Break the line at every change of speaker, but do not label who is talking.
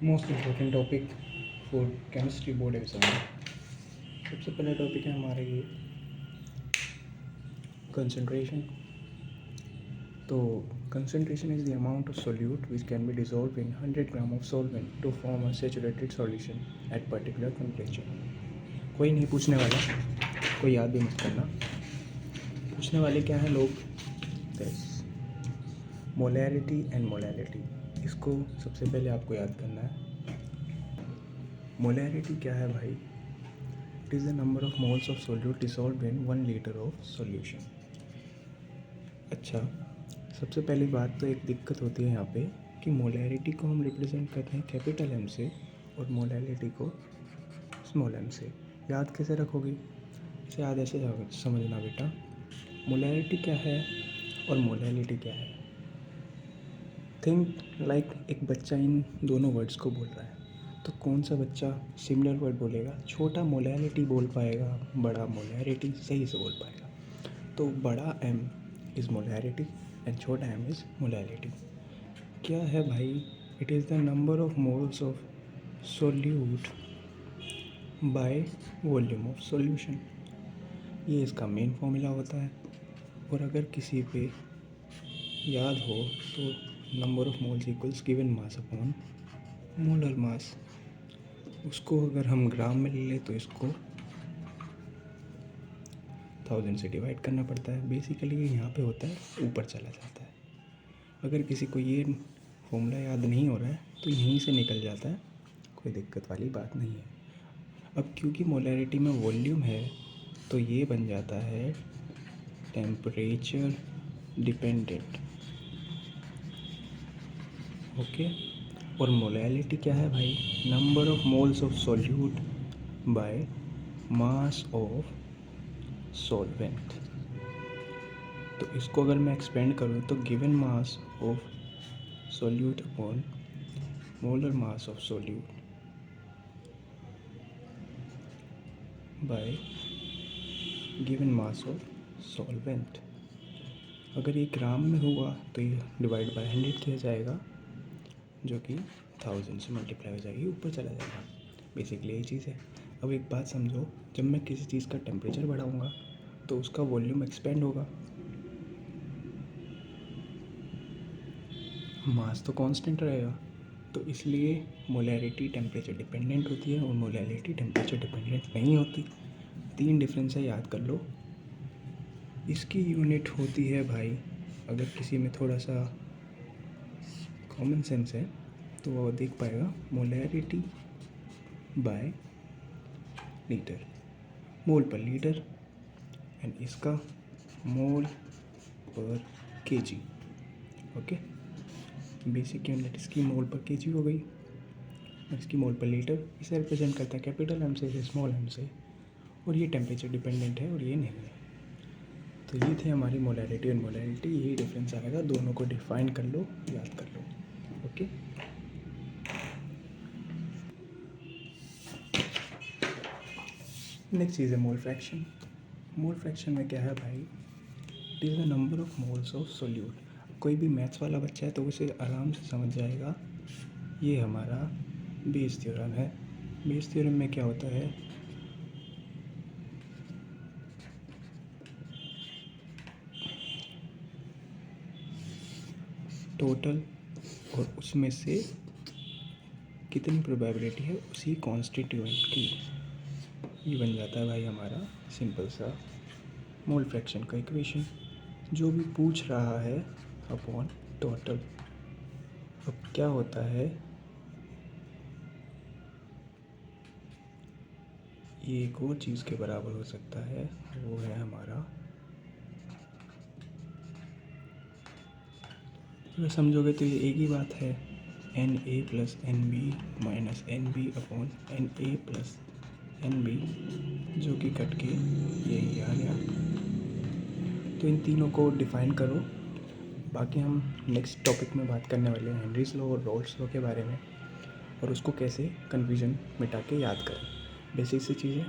Most important topic for chemistry board exam. सबसे पहला topic है हमारा ये कंसंट्रेशन। तो concentration is the amount of solute which can be dissolve in 100 gram of solvent to form a saturated solution at particular temperature. कोई नहीं पूछने वाला, कोई याद भी मत करना। पूछने वाले क्या हैं लोग? Molarity and molality. इसको सबसे पहले आपको याद करना है। मोलैरिटी क्या है भाई? It is the number of moles of solute dissolve in 1 litre of solution. अच्छा, सबसे पहली बात तो एक दिक्कत होती है यहाँ पे कि मोलैरिटी को हम रिप्रेजेंट करते हैं कैपिटल एम से और मोलैलिटी को स्मॉल एम से। याद कैसे रखोगे? इसे याद ऐसे समझना बेटा, मोलैरिटी क्या है और मोलैलिटी क्या है। थिंक लाइक एक बच्चा इन दोनों वर्ड्स को बोल रहा है, तो कौन सा बच्चा सिमिलर वर्ड बोलेगा? छोटा मोलैलिटी बोल पाएगा, बड़ा मोलैरिटी सही से बोल पाएगा। तो बड़ा एम इज़ मोलैरिटी एंड छोटा एम इज़ मोलैलिटी। क्या है भाई? It is the number of moles of solute by volume of solution. ये इसका मेन फॉर्मूला होता है। और अगर किसी पे याद हो तो number of moles equals given mass upon molar mass. उसको अगर हम ग्राम में ले लें तो इसको 1000 से डिवाइड करना पड़ता है। बेसिकली ये यहाँ पे होता है, ऊपर चला जाता है। अगर किसी को ये फॉर्मूला याद नहीं हो रहा है तो यहीं से निकल जाता है, कोई दिक्कत वाली बात नहीं है। अब क्योंकि मोलैरिटी में वॉल्यूम है तो ये बन जाता है टेम्परेचर डिपेंडेंट। ओके। और मोलैलिटी क्या है भाई? Number of moles of solute by mass of solvent. तो इसको अगर मैं एक्सपेंड करूँ तो given mass of solute upon molar mass of solute bye given mass of solvent. अगर ये ग्राम में हुआ तो ये डिवाइड बाय 100 किया जाएगा, जो कि 1000 से मल्टीप्लाई हो जाएगी, ऊपर चला जाएगा। बेसिकली यही चीज़ है। अब एक बात समझो, जब मैं किसी चीज़ का टेम्परेचर बढ़ाऊँगा तो उसका वॉल्यूम एक्सपेंड होगा, मास तो कांस्टेंट रहेगा। तो इसलिए मोलैरिटी टेम्परेचर डिपेंडेंट होती है और मोलैलिटी टेम्परेचर डिपेंडेंट नहीं होती। 3 डिफरेंस है, याद कर लो। इसकी यूनिट होती है भाई, अगर किसी में थोड़ा सा कॉमन सेंस है तो वो देख पाएगा, मोलैरिटी बाय लीटर, मोल पर लीटर, एंड इसका मोल पर केजी। ओके, बेसिक यूनिट इसकी मोल पर केजी हो गई और इसकी मोल पर लीटर। इसे रिप्रेजेंट करता है कैपिटल एम से स्मॉल एम से, और ये टेम्परेचर डिपेंडेंट है और ये नहीं है। तो ये थे हमारी मोलैरिटी और मोलैलिटी। यही डिफरेंस आएगा, दोनों को डिफाइन कर लो, याद कर लो। ओके। नेक्स्ट चीज़ है मोल फ्रैक्शन। मोल फ्रैक्शन में क्या है भाई? It is the number of moles of solute. कोई भी मैथ्स वाला बच्चा है तो उसे आराम से समझ जाएगा। ये हमारा बेस थ्योरम है। बेस थ्योरम में क्या होता है? टोटल और उसमें से कितनी प्रोबेबिलिटी है उसी कॉन्स्टिट्यूएंट की, ये बन जाता है भाई हमारा सिंपल सा मोल फ्रैक्शन का इक्वेशन। जो भी पूछ रहा है अपॉन टोटल। अब क्या होता है, ये एक और चीज़ के बराबर हो सकता है, वो है हमारा, अगर समझोगे तो ये एक ही बात है, N A plus N B minus N B upon N A plus N B, जो कि कट के यही आ गया। तो इन तीनों को डिफ़ाइन करो। बाकी हम नेक्स्ट टॉपिक में बात करने वाले हैं हेनरीज लॉ और रॉल्स लॉ के बारे में, और उसको कैसे कन्फ्यूजन मिटा के याद करें। बेसिक सी चीज़ें